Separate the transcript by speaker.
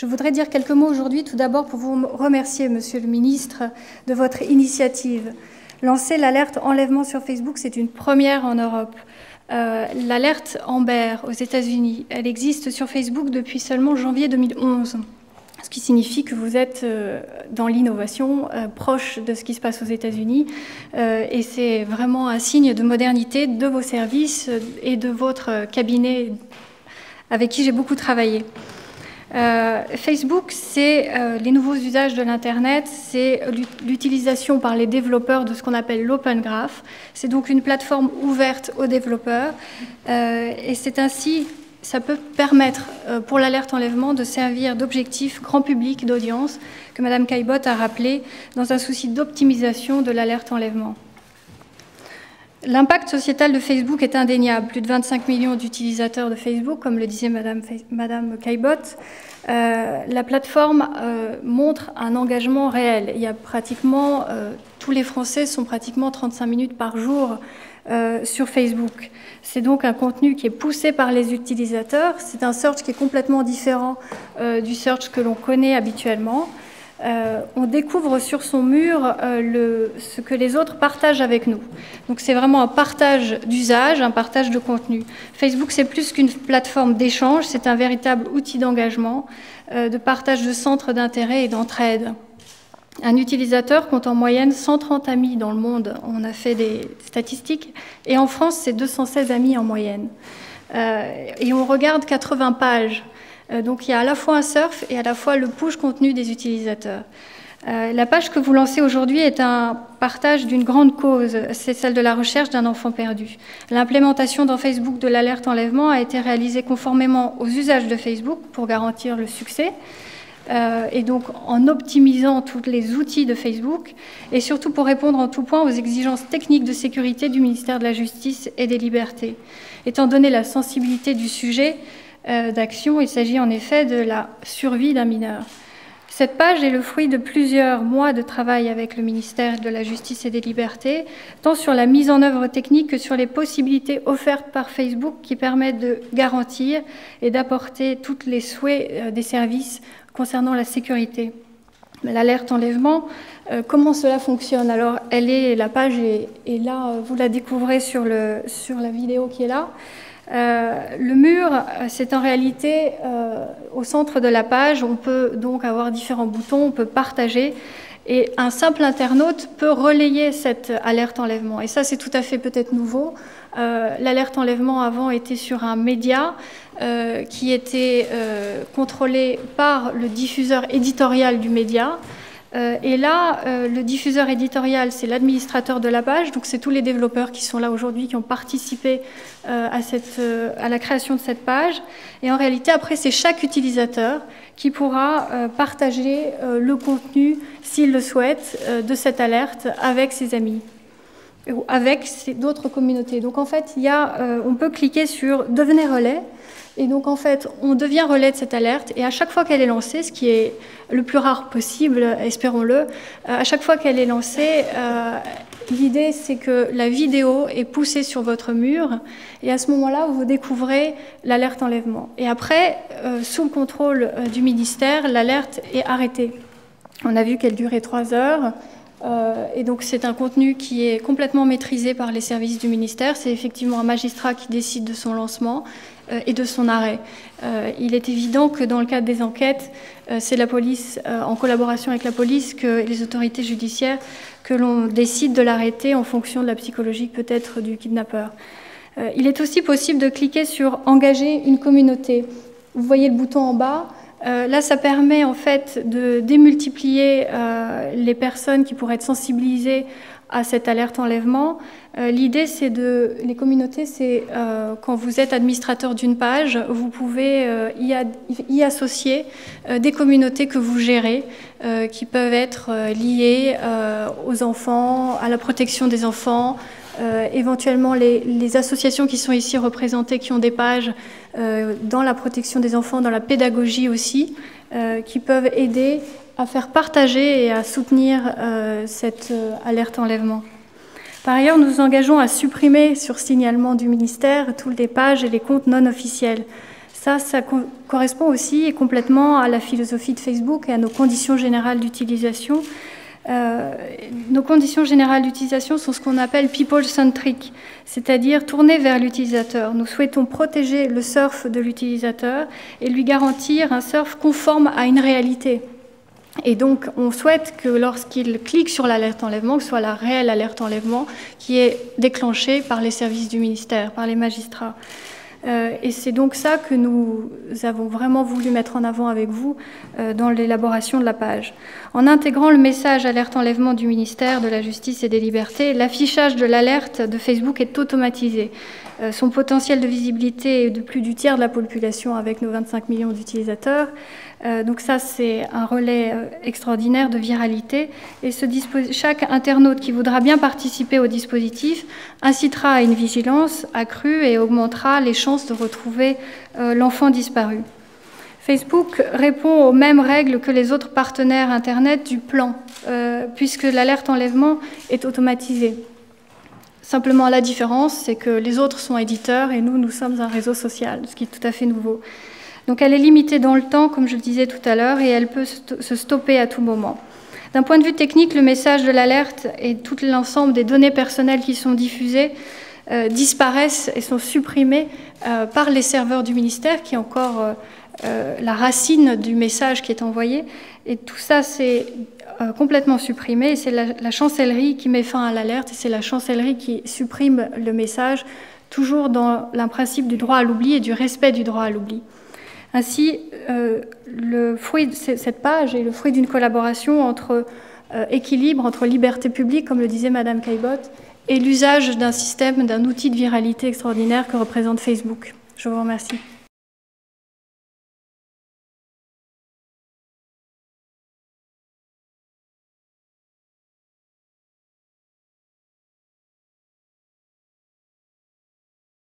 Speaker 1: Je voudrais dire quelques mots aujourd'hui, tout d'abord pour vous remercier, Monsieur le Ministre, de votre initiative. Lancer l'alerte enlèvement sur Facebook, c'est une première en Europe. L'alerte Amber aux États-Unis, elle existe sur Facebook depuis seulement janvier 2011. Ce qui signifie que vous êtes dans l'innovation, proche de ce qui se passe aux États-Unis, et c'est vraiment un signe de modernité de vos services et de votre cabinet avec qui j'ai beaucoup travaillé. Facebook, c'est les nouveaux usages de l'Internet, c'est l'utilisation par les développeurs de ce qu'on appelle l'Open Graph. C'est donc une plateforme ouverte aux développeurs, et c'est ainsi... Ça peut permettre pour l'alerte enlèvement de servir d'objectif grand public d'audience que Mme Caillebotte a rappelé dans un souci d'optimisation de l'alerte enlèvement. L'impact sociétal de Facebook est indéniable. Plus de 25 millions d'utilisateurs de Facebook, comme le disait Mme Caillebotte. La plateforme montre un engagement réel. Il y a pratiquement, tous les Français sont pratiquement 35 minutes par jour sur Facebook. C'est donc un contenu qui est poussé par les utilisateurs. C'est un search qui est complètement différent du search que l'on connaît habituellement. On découvre sur son mur ce que les autres partagent avec nous. Donc c'est vraiment un partage d'usage, un partage de contenu. Facebook, c'est plus qu'une plateforme d'échange, c'est un véritable outil d'engagement, de partage de centres d'intérêt et d'entraide. Un utilisateur compte en moyenne 130 amis dans le monde. On a fait des statistiques. Et en France, c'est 216 amis en moyenne. Et on regarde 80 pages. Donc il y a à la fois un surf et à la fois le push contenu des utilisateurs. La page que vous lancez aujourd'hui est un partage d'une grande cause. C'est celle de la recherche d'un enfant perdu. L'implémentation dans Facebook de l'alerte enlèvement a été réalisée conformément aux usages de Facebook pour garantir le succès. Et donc en optimisant tous les outils de Facebook et surtout pour répondre en tout point aux exigences techniques de sécurité du ministère de la Justice et des Libertés. Étant donné la sensibilité du sujet d'action, il s'agit en effet de la survie d'un mineur. Cette page est le fruit de plusieurs mois de travail avec le ministère de la Justice et des Libertés, tant sur la mise en œuvre technique que sur les possibilités offertes par Facebook qui permettent de garantir et d'apporter tous les souhaits des services concernant la sécurité. L'alerte enlèvement, comment cela fonctionne? Alors, la page est là, vous la découvrez sur la vidéo qui est là. Le mur, c'est en réalité au centre de la page. On peut donc avoir différents boutons, on peut partager. Et un simple internaute peut relayer cette alerte enlèvement. Et ça, c'est tout à fait peut-être nouveau. L'alerte enlèvement avant était sur un média qui était contrôlé par le diffuseur éditorial du média. Et là, le diffuseur éditorial, c'est l'administrateur de la page, donc c'est tous les développeurs qui sont là aujourd'hui, qui ont participé à la création de cette page. Et en réalité, après, c'est chaque utilisateur qui pourra partager le contenu, s'il le souhaite, de cette alerte avec ses amis ou avec d'autres communautés. Donc en fait, on peut cliquer sur « Devenez relais ». Et donc, en fait, on devient relais de cette alerte. Et à chaque fois qu'elle est lancée, ce qui est le plus rare possible, espérons-le, à chaque fois qu'elle est lancée, l'idée, c'est que la vidéo est poussée sur votre mur. Et à ce moment-là, vous découvrez l'alerte enlèvement. Et après, sous le contrôle du ministère, l'alerte est arrêtée. On a vu qu'elle durait 3 heures. Et donc, c'est un contenu qui est complètement maîtrisé par les services du ministère. C'est effectivement un magistrat qui décide de son lancement et de son arrêt. Il est évident que dans le cadre des enquêtes, c'est la police, en collaboration avec la police, que les autorités judiciaires, que l'on décide de l'arrêter en fonction de la psychologie peut-être du kidnappeur. Il est aussi possible de cliquer sur « Engager une communauté ». Vous voyez le bouton en bas. Là, ça permet en fait de démultiplier les personnes qui pourraient être sensibilisées à cette alerte enlèvement. L'idée, c'est les communautés, c'est quand vous êtes administrateur d'une page, vous pouvez y associer des communautés que vous gérez, qui peuvent être liées aux enfants, à la protection des enfants, éventuellement les associations qui sont ici représentées, qui ont des pages dans la protection des enfants, dans la pédagogie aussi, qui peuvent aider à faire partager et à soutenir cette alerte enlèvement. Par ailleurs, nous nous engageons à supprimer sur signalement du ministère toutes les pages et les comptes non officiels. Ça correspond aussi et complètement à la philosophie de Facebook et à nos conditions générales d'utilisation. Nos conditions générales d'utilisation sont ce qu'on appelle people-centric, c'est-à-dire tournées vers l'utilisateur. Nous souhaitons protéger le surf de l'utilisateur et lui garantir un surf conforme à une réalité. Et donc, on souhaite que lorsqu'il clique sur l'alerte enlèvement, que ce soit la réelle alerte enlèvement qui est déclenchée par les services du ministère, par les magistrats. Et c'est donc ça que nous avons vraiment voulu mettre en avant avec vous dans l'élaboration de la page. En intégrant le message alerte enlèvement du ministère de la Justice et des Libertés, l'affichage de l'alerte de Facebook est automatisé. Son potentiel de visibilité est de plus du tiers de la population avec nos 25 millions d'utilisateurs. Donc ça, c'est un relais extraordinaire de viralité. Et chaque internaute qui voudra bien participer au dispositif incitera à une vigilance accrue et augmentera les chances de retrouver l'enfant disparu. Facebook répond aux mêmes règles que les autres partenaires Internet du plan, puisque l'alerte enlèvement est automatisée. Simplement, la différence, c'est que les autres sont éditeurs et nous sommes un réseau social, ce qui est tout à fait nouveau. Donc elle est limitée dans le temps, comme je le disais tout à l'heure, et elle peut se stopper à tout moment. D'un point de vue technique, le message de l'alerte et tout l'ensemble des données personnelles qui sont diffusées disparaissent et sont supprimées par les serveurs du ministère, qui est encore la racine du message qui est envoyé. Et tout ça, c'est complètement supprimé. Et c'est la chancellerie qui met fin à l'alerte, et c'est la chancellerie qui supprime le message, toujours dans le principe du droit à l'oubli et du respect du droit à l'oubli. Ainsi, le fruit de cette page est le fruit d'une collaboration entre équilibre entre liberté publique, comme le disait Madame Caillebotte, et l'usage d'un système, d'un outil de viralité extraordinaire que représente Facebook. Je vous remercie.